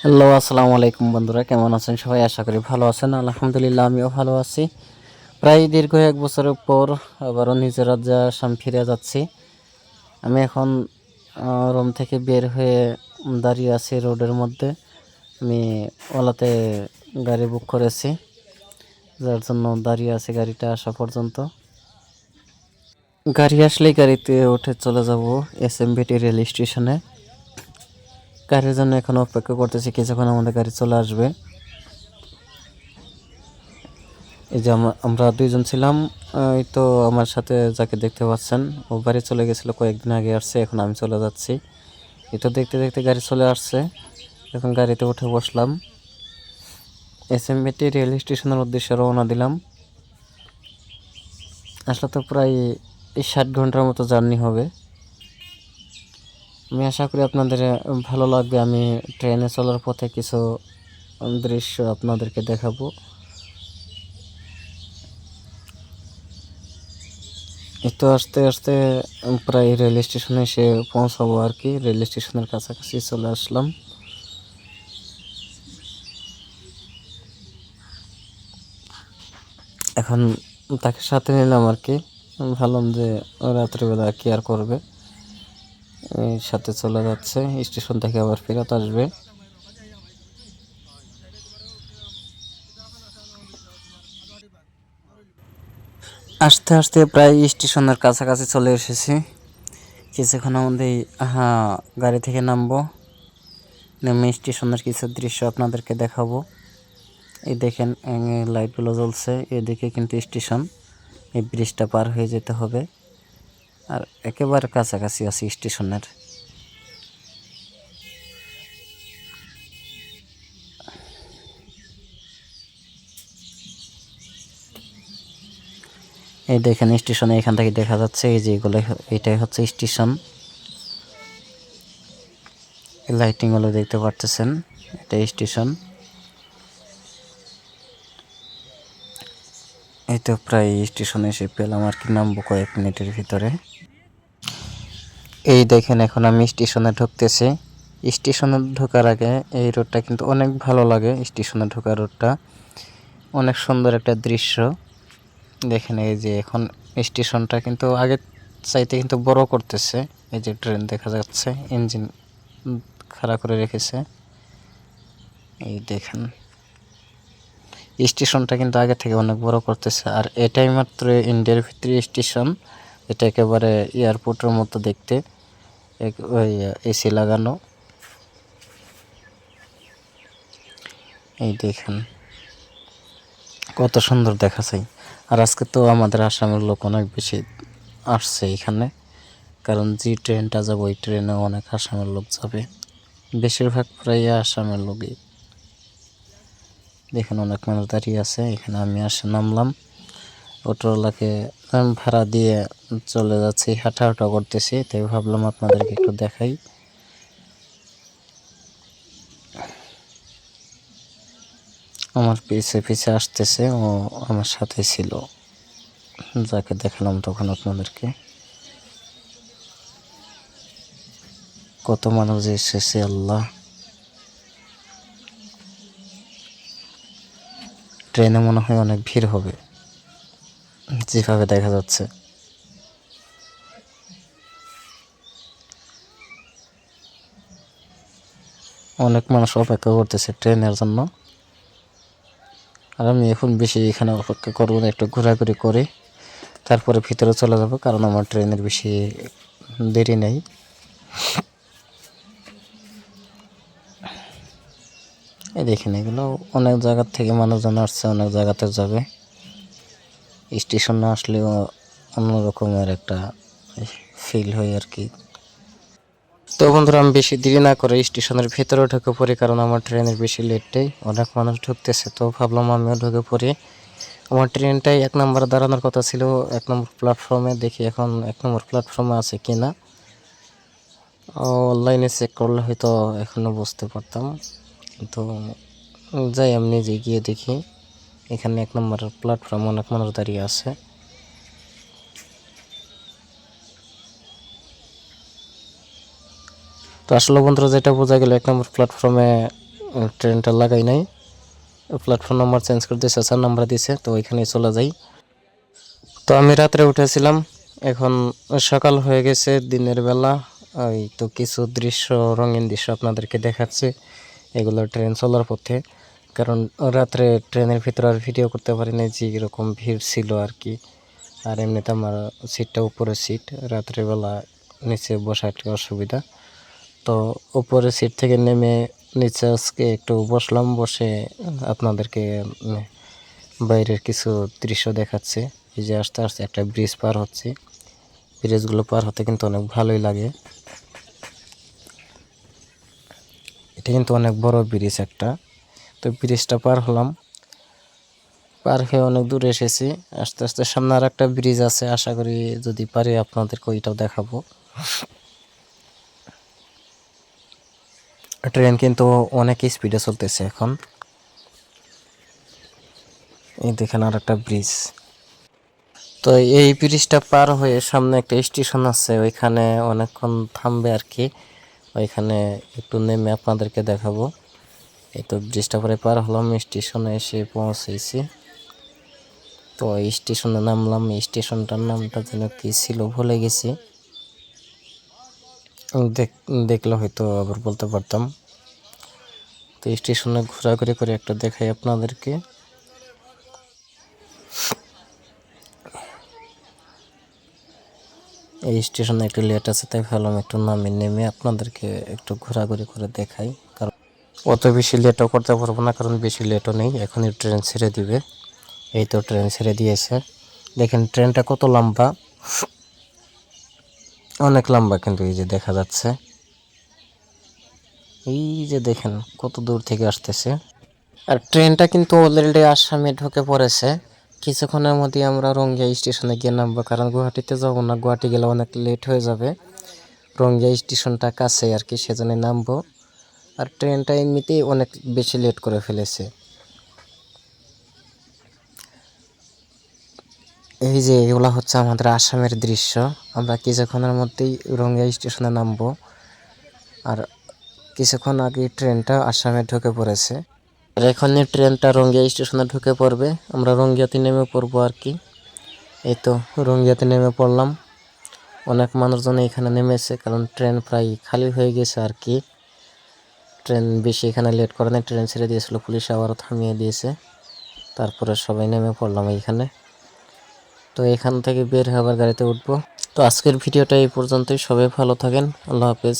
Hello, আসসালামু আলাইকুম বন্ধুরা, কেমন আছেন সবাই? আশা করি ভালো আছেন। আলহামদুলিল্লাহ, আমিও ভালো আছি। প্রায় দীর্ঘ 1 বছরের পর আবারও নিজের রাজ্যে আসাম ফিরে যাচ্ছি। আমি এখন রুম থেকে বের হয়ে দাঁড়িয়ে আছি রোডের মধ্যে। আমি ওলাতে গাড়ি বুক করেছি, যার জন্য দাঁড়িয়ে আছি গাড়িটা আসা পর্যন্ত। গাড়ি আসলেই গাড়িতে উঠে চলে যাব এসএমবিটি রেল স্টেশনে। গাড়ির জন্য এখন অপেক্ষা করতেছি, কিছুক্ষণ আমাদের গাড়ি চলে আসবে। এই যে আমরা দুইজন ছিলাম, এই তো আমার সাথে যাকে দেখতে পাচ্ছেন ও বাড়ি চলে গেছিলো, কয়েকদিন আগে আসছে। এখন আমি চলে যাচ্ছি। এটা দেখতে দেখতে গাড়ি চলে আসছে, এখন গাড়িতে উঠে বসলাম। এসএমবিটি রেল স্টেশনের উদ্দেশ্যে রওনা দিলাম। আসলে তো প্রায় 60 ঘন্টার মতো জার্নি হবে। আমি আশা করি আপনাদের ভালো লাগবে। আমি ট্রেনে চলার পথে কিছু দৃশ্য আপনাদেরকে দেখাবো। এই তো আস্তে আস্তে প্রায় রেল স্টেশনে এসে পৌঁছাবো আর কি। রেল স্টেশনের কাছাকাছি চলে আসলাম। এখন তাকে সাথে নিলাম আর কি। ভাবলাম যে রাত্রিবেলা কি আর করবে, এই সাথে চলে যাচ্ছে। স্টেশন থেকে আবার ফেরত আসবে। আস্তে আস্তে প্রায় স্টেশনের কাছাকাছি চলে এসেছি। কিছুক্ষণ আমাদের গাড়ি থেকে নামবো, নেমে স্টেশনের কিছু দৃশ্য আপনাদেরকে দেখাবো। এই দেখেন লাইটগুলো জ্বলছে, এদিকে কিন্তু স্টেশন। এই ব্রিজটা পার হয়ে যেতে হবে, আর একেবারে কাছাকাছি আছি স্টেশনের। এই দেখেন স্টেশনে এখান থেকে দেখা যাচ্ছে, এই যে এগুলো, এটাই হচ্ছে স্টেশন। লাইটিং গুলো দেখতে পারতেছেন, এটা স্টেশন। এই তো প্রায় স্টেশনে এসে পেলাম আর কি, নামবো কয়েক মিনিটের ভিতরে। এই দেখেন এখন আমি স্টেশনে ঢুকতেছি। স্টেশনে ঢোকার আগে এই রোডটা কিন্তু অনেক ভালো লাগে। স্টেশনে ঢোকার রোডটা অনেক সুন্দর একটা দৃশ্য। দেখেন এই যে এখন স্টেশনটা কিন্তু আগের চাইতে কিন্তু বড় করতেছে। এই যে ট্রেন দেখা যাচ্ছে, ইঞ্জিন খাড়া করে রেখেছে। এই দেখেন স্টেশনটা কিন্তু আগে থেকে অনেক বড় করতেছে। আর এটাই মাত্র ইন্ডিয়ার ভিতরে স্টেশন। এটা একেবারে এয়ারপোর্টের মতো দেখতে, ওই এসি লাগানো। এই দেখেন কত সুন্দর দেখা যায়। আর আজকে তো আমাদের আসামের লোক অনেক বেশি আসছে এখানে, কারণ যে ট্রেনটা যাবে ওই ট্রেনে অনেক আসামের লোক যাবে। বেশিরভাগ প্রায় আসামের লোকই। দেখেন অনেক মানুষ দাঁড়িয়ে আছে এখানে। আমি নামলাম, অটোওয়ালাকে ভাড়া দিয়ে চলে যাচ্ছি, হাঁটা করতেছি। তাই ভাবলাম আপনাদেরকে একটু দেখাই। আমার পিছে পিছে আসতেছে, ও আমার সাথে ছিল, যাকে দেখালাম তখন আপনাদেরকে। কত মানুষ এসেছে আল্লাহ! ট্রেনে মনে হয় অনেক ভিড় হবে যেভাবে দেখা যাচ্ছে। অনেক মানুষ অপেক্ষা করতেছে ট্রেনের জন্য। আর আমি এখন বেশি এখানে অপেক্ষা করবো না, একটু ঘোরাঘুরি করে তারপরে ভিতরে চলে যাব, কারণ আমার ট্রেনের বেশি দেরি নেই। এই দেখেন এগুলো অনেক জায়গার থেকে মানুষজন আসছে, অনেক জায়গাতে যাবে। স্টেশনে আসলেও অন্যরকমের একটা ফিল হয় আর কি। তো বন্ধুরা, আমি বেশি দেরি না করে স্টেশনের ভেতরে ঢুকে পড়ি, কারণ আমার ট্রেনের বেশি লেট নেই। অনেক মানুষ ঢুকতেছে, তো ভাবলাম আমিও ঢুকে পড়ি। আমার ট্রেনটাই 1 নম্বরে দাঁড়ানোর কথা ছিল, 1 নম্বর প্ল্যাটফর্মে। দেখি এখন 1 নম্বর প্ল্যাটফর্মে আছে কিনা। অনলাইনে চেক করলে হয়তো এখনও বুঝতে পারতাম। তো যাই আমি নিজে গিয়ে দেখি, এখানে 1 নম্বর প্ল্যাটফর্ম অনেক মানুষ দাঁড়িয়ে আছে। তো আসলে বন্ধুরা, যেটা বোঝা গেল 1 নম্বর প্ল্যাটফর্মে ট্রেনটা লাগাই নাই, প্ল্যাটফর্ম নাম্বার চেঞ্জ করে দিয়েছে, 4 নাম্বার দিয়েছে, তো ওইখানে চলে যাই। তো আমি রাত্রে উঠেছিলাম, এখন সকাল হয়ে গেছে, দিনের বেলা। ওই তো কিছু দৃশ্য, রঙিন দৃশ্য আপনাদেরকে দেখাচ্ছে, এগুলো ট্রেন চলার পথে। কারণ রাত্রে ট্রেনের ভিতরে আর ভিডিও করতে পারি না, যে এরকম ভিড় ছিল আর কি। আর এমনিতে আমার সিটটা উপরের সিট, রাত্রেবেলা নিচে বসা একটু অসুবিধা। তো উপরের সিট থেকে নেমে নিচে আজকে একটু বসলাম, বসে আপনাদেরকে বাইরের কিছু দৃশ্য দেখাচ্ছে। এই যে আস্তে আস্তে একটা ব্রিজ পার হচ্ছে, ব্রিজগুলো পার হতে কিন্তু অনেক ভালোই লাগে। এটা কিন্তু অনেক বড় ব্রিজ একটা। তো ব্রিজটা পার হলাম, পার হয়ে অনেক দূরে এসেছি। আস্তে আস্তে সামনে আর একটা ব্রিজ আছে, আশা করি যদি পারি আপনাদেরকে ওইটাও দেখাবো। ট্রেন কিন্তু অনেক স্পিডে চলতেছে এখন। এই দেখেন আর একটা ব্রিজ। তো এই ব্রিজটা পার হয়ে সামনে একটা স্টেশন আছে, ওইখানে অনেকক্ষণ থামবে আর কি। ওইখানে একটু নেমে আপনাদেরকে দেখাবো। এই তো ব্রিজটা পরে পার হলাম, স্টেশনে এসে পৌঁছেছি। তো এই স্টেশনে নামলাম, এই স্টেশনটার নামটা যেন কি ছিল ভুলে গেছি, দেখলে হয়তো আবার বলতে পারতাম। তো স্টেশনে ঘোরাঘুরি করে একটা দেখাই আপনাদেরকে। এই স্টেশনে একটু লেট আছে, তাই ভাবলাম একটু নামে নেমে আপনাদেরকে একটু ঘোরাঘুরি করে দেখাই। কারণ অত বেশি লেটও করতে পারবো না, কারণ বেশি লেটও নেই, এখনই ট্রেন ছেড়ে দিবে। এই তো ট্রেন ছেড়ে দিয়েছে, দেখেন ট্রেনটা কত লম্বা, অনেক লম্বা কিন্তু। এই যে দেখা যাচ্ছে, এই যে দেখেন কত দূর থেকে আসতেছে। আর ট্রেনটা কিন্তু অলরেডি আসামে ঢুকে পড়েছে। কিছুক্ষণের মধ্যে আমরা রঙ্গিয়া স্টেশনে গিয়ে নামবো, কারণ গুয়াহাটিতে যাবো না, গুয়াহাটি গেলে অনেক লেট হয়ে যাবে। রঙ্গিয়া স্টেশনটা কাছে আর কি, সেজন্য নামবো। আর ট্রেনটা এমনিতেই অনেক বেশি লেট করে ফেলেছে। এই যে এগুলা হচ্ছে আমাদের আসামের দৃশ্য। আমরা কিছুক্ষণের মধ্যেই রঙ্গিয়া স্টেশনে নামবো। আর কিছুক্ষণ আগে ট্রেনটা আসামে ঢুকে পড়েছে। আর এখনই ট্রেনটা রঙ্গিয়া স্টেশনে ঢুকে পড়বে, আমরা রঙ্গিয়াতে নেমে পড়বো আর কি। এই তো রঙ্গিয়াতে নেমে পড়লাম। অনেক মানুষজন এখানে নেমেছে, কারণ ট্রেন প্রায় খালি হয়ে গেছে আর কি। ট্রেন বেশি এখানে লেট করে না, ট্রেন ছেড়ে দিয়েছিল, পুলিশ আবারও থামিয়ে দিয়েছে। তারপরে সবাই নেমে পড়লাম এইখানে। তো এখান থেকে বের হয়ে আবার গাড়িতে উঠবো। তো আজকের ভিডিওটা এই পর্যন্তই, সবাই ভালো থাকেন, আল্লাহ হাফেজ।